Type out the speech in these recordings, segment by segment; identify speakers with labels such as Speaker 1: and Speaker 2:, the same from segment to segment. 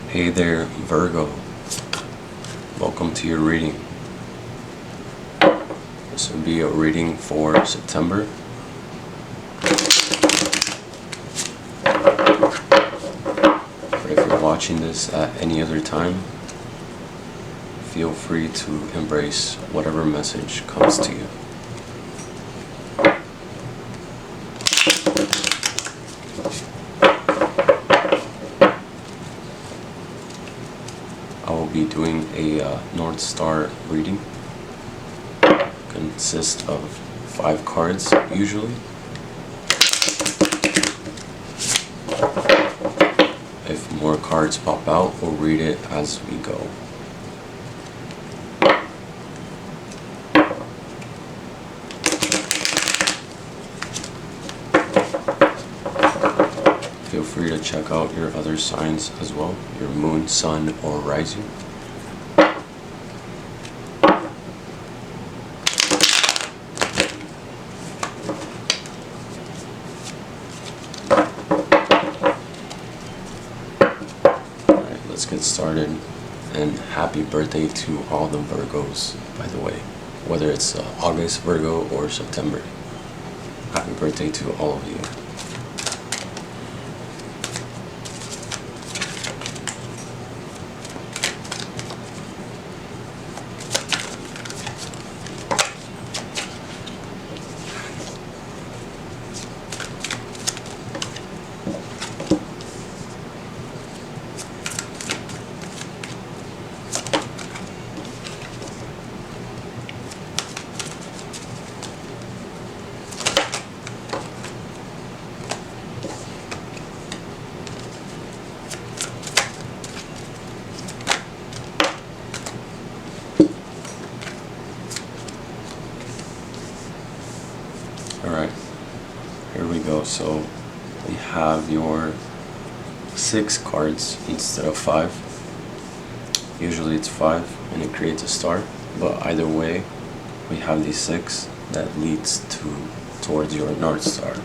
Speaker 1: Hey there, Virgo. Welcome to your reading. This will be a reading for September. But if you're watching this at any other time, feel free to embrace whatever message comes to you. I will be doing a North Star reading. Consists of 5 cards usually. If more cards pop out, we'll read it as we go. Feel free to check out your other signs as well, your moon, sun, or rising. Alright, let's get started. And happy birthday to all the Virgos, by the way. Whether it's August Virgo or September. Happy birthday to all of you. Alright, here we go. So we have your 6 cards instead of 5. Usually it's 5 and it creates a star, but either way we have these 6 that leads towards your North Star,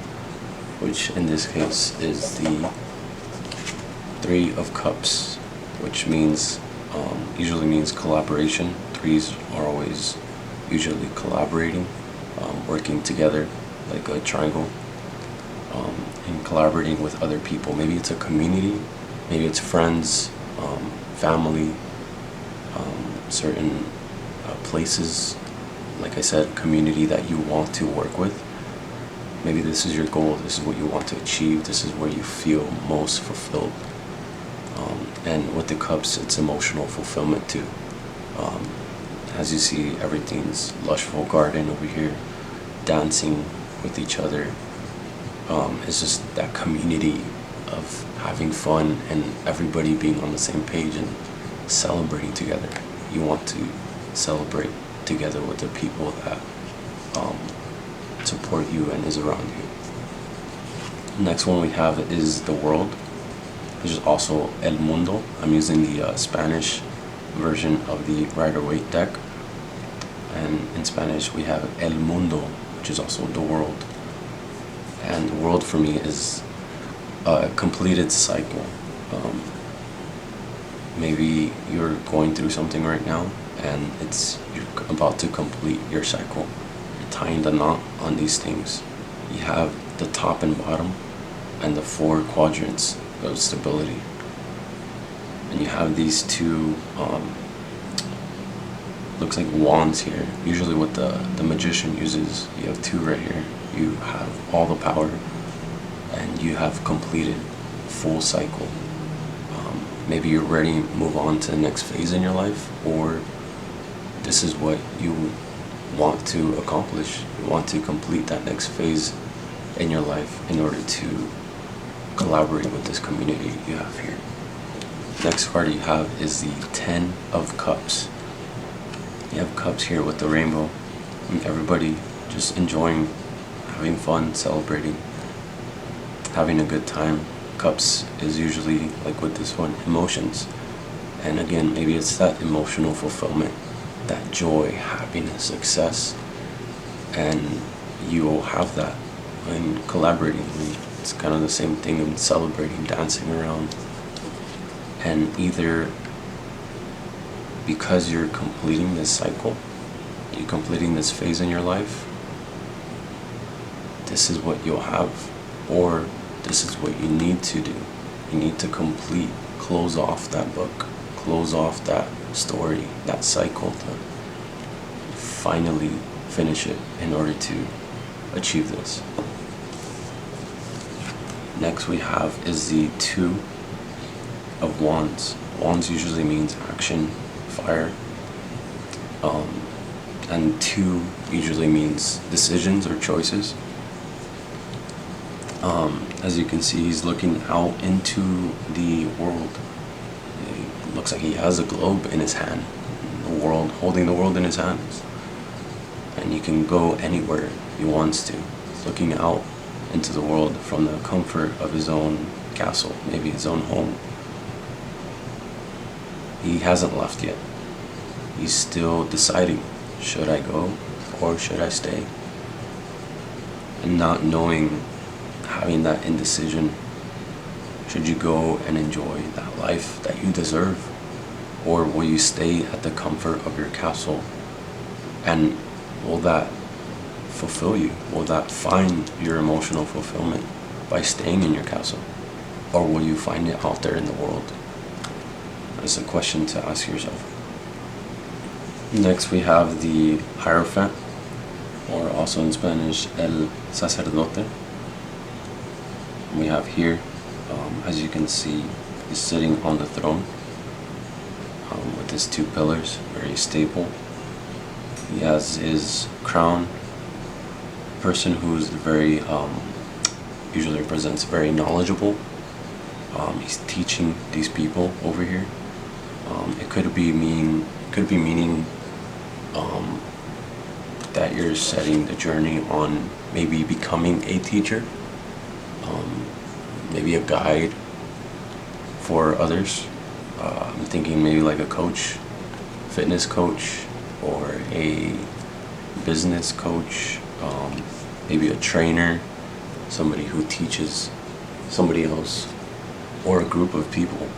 Speaker 1: which in this case is the 3 of Cups, which means usually means collaboration. 3s are always usually collaborating, working together like a triangle, and collaborating with other people. Maybe it's a community, maybe it's friends, family, certain places, like I said, community that you want to work with. Maybe this is your goal, this is what you want to achieve, this is where you feel most fulfilled. And with the Cups, it's emotional fulfillment too. As you see, everything's lushful garden over here, dancing with each other. It's just that community of having fun and everybody being on the same page and celebrating together. You want to celebrate together with the people that support you and is around you. Next one we have is the World, which is also El Mundo. I'm using the Spanish version of the Rider-Waite deck, and in Spanish we have El Mundo, which is also the world. And the world for me is a completed cycle. Maybe you're going through something right now and you're about to complete your cycle. You're tying the knot on these things. You have the top and bottom and the 4 quadrants of stability. And you have these 2 looks like wands here. Usually what the magician uses, you have 2 right here. You have all the power and you have completed full cycle. Maybe you're ready to move on to the next phase in your life, or this is what you want to accomplish. You want to complete that next phase in your life in order to collaborate with this community you have here. Next card you have is the 10 of Cups. You have cups here with the rainbow, and everybody just enjoying, having fun, celebrating, having a good time. Cups is usually, like with this one, emotions. And again, maybe it's that emotional fulfillment, that joy, happiness, success. And you will have that in collaborating. It's kind of the same thing in celebrating, dancing around. And either because you're completing this cycle, you're completing this phase in your life, this is what you'll have, or this is what you need to do. You need to close off that book, close off that story, that cycle, to finally finish it in order to achieve this. Next we have is the Two of Wands. Wands usually means action, fire, and two usually means decisions or choices. As you can see, he's looking out into the world. It looks like he has a globe in his hand, holding the world in his hands, and he can go anywhere he wants to. He's looking out into the world from the comfort of his own castle, maybe his own home. He hasn't left yet. He's still deciding, should I go or should I stay? And not knowing, having that indecision, should you go and enjoy that life that you deserve, or will you stay at the comfort of your castle? And will that fulfill you? Will that find your emotional fulfillment by staying in your castle? Or will you find it out there in the world? That's a question to ask yourself. Next we have the Hierophant, or also in Spanish El Sacerdote. We have here, as you can see, he's sitting on the throne with his two pillars, very stable. He has his crown. Person who's very, usually represents very knowledgeable. He's teaching these people over here. It could be meaning that you're setting the journey on maybe becoming a teacher, maybe a guide for others. I'm thinking maybe like a coach, fitness coach, or a business coach, maybe a trainer, somebody who teaches somebody else or a group of people,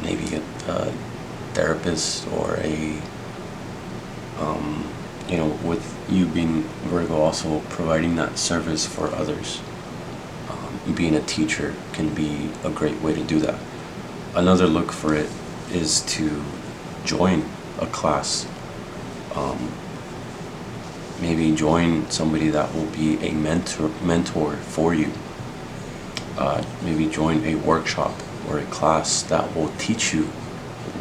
Speaker 1: maybe a therapist, or a with you being Virgo, also providing that service for others. Being a teacher can be a great way to do that. Another look for it is to join a class. Maybe join somebody that will be a mentor for you. Maybe join a workshop or a class that will teach you,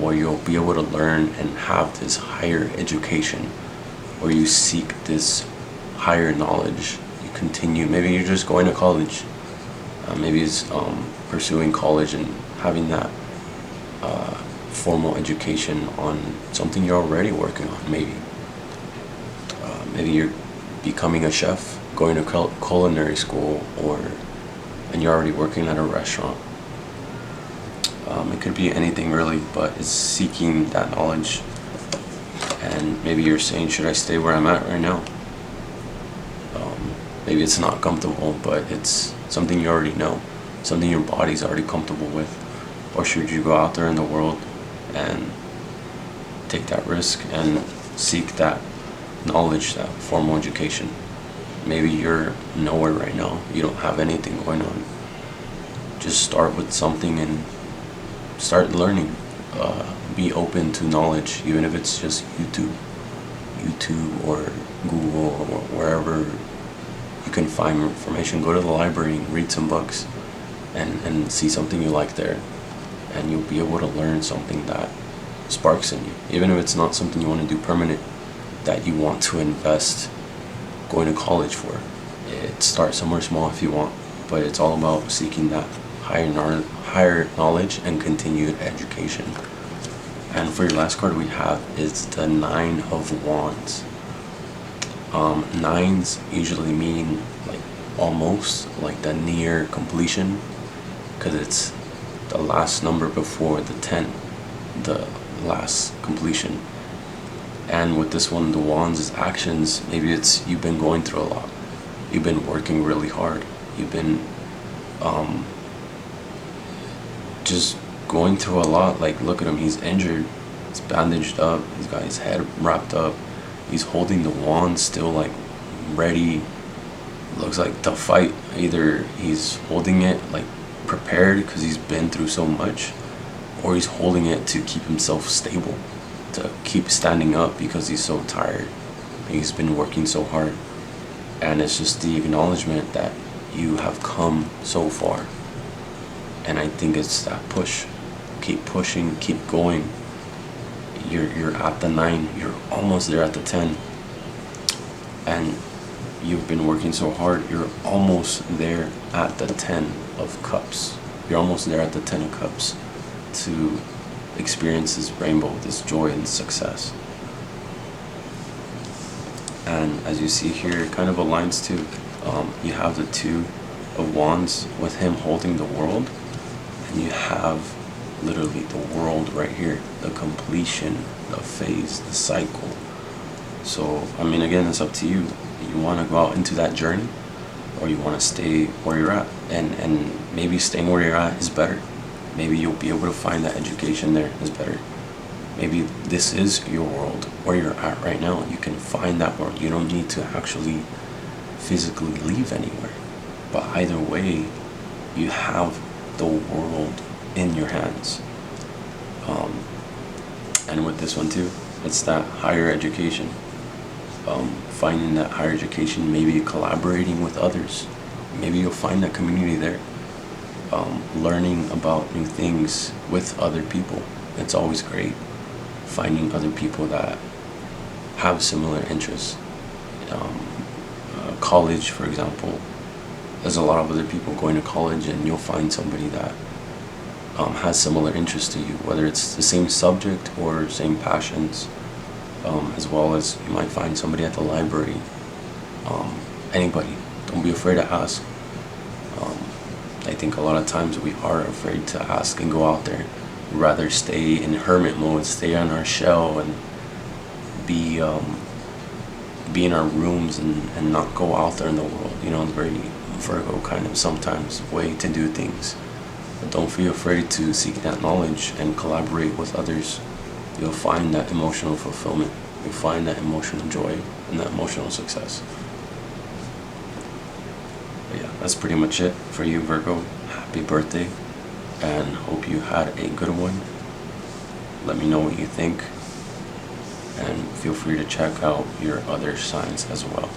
Speaker 1: where you'll be able to learn and have this higher education, where you seek this higher knowledge. You continue, maybe you're just going to college, maybe it's pursuing college and having that formal education on something you're already working on. Maybe you're becoming a chef, going to culinary school, and you're already working at a restaurant. It could be anything really, but it's seeking that knowledge. And maybe you're saying, should I stay where I'm at right now? Maybe it's not comfortable, but it's something you already know, something your body's already comfortable with. Or should you go out there in the world and take that risk and seek that knowledge, that formal education? Maybe you're nowhere right now, you don't have anything going on. Just start with something and start learning. Be open to knowledge, even if it's just YouTube or Google, or wherever you can find information. Go to the library and read some books and see something you like there, and you'll be able to learn something that sparks in you, even if it's not something you want to do permanent, that you want to invest going to college for. Start somewhere small if you want, but it's all about seeking that higher knowledge and continued education. And for your last card we have is the Nine of Wands. Nines usually mean like almost, like the near completion, because it's the last number before the 10, the last completion. And with this one, the Wands is actions. Maybe it's you've been going through a lot, you've been working really hard, you've been just going through a lot. Like, look at him, he's injured, he's bandaged up, he's got his head wrapped up, he's holding the wand still, like ready, looks like to fight. Either he's holding it like prepared because he's been through so much, or he's holding it to keep himself stable, to keep standing up because he's so tired, he's been working so hard. And it's just the acknowledgement that you have come so far. And I think it's that push. Keep pushing, keep going. You're at the 9, you're almost there at the 10. And you've been working so hard, you're almost there at the 10 of cups. You're almost there at the 10 of cups to experience this rainbow, this joy and success. And as you see here, it kind of aligns to, you have the 2 of wands with him holding the world, and you have literally the world right here, the completion, the phase, the cycle. So I mean, again, it's up to you. You want to go out into that journey, or you want to stay where you're at. And maybe staying where you're at is better. Maybe you'll be able to find that education there is better. Maybe this is your world where you're at right now. You can find that world. You don't need to actually physically leave anywhere. But either way, you have the world in your hands. And with this one too, it's that higher education. Finding that higher education, maybe collaborating with others. Maybe you'll find that community there. Learning about new things with other people. It's always great. Finding other people that have similar interests. College, for example, there's a lot of other people going to college, and you'll find somebody that has similar interests to you, whether it's the same subject or same passions, as well as you might find somebody at the library. Anybody, don't be afraid to ask. I think a lot of times we are afraid to ask and go out there. We'd rather stay in hermit mode, stay on our shell, and be in our rooms and not go out there in the world. You know, it's very Virgo kind of sometimes way to do things. But don't be afraid to seek that knowledge and collaborate with others. You'll find that emotional fulfillment. You'll find that emotional joy and that emotional success. But yeah, that's pretty much it for you, Virgo. Happy birthday, and hope you had a good one. Let me know what you think, and feel free to check out your other signs as well.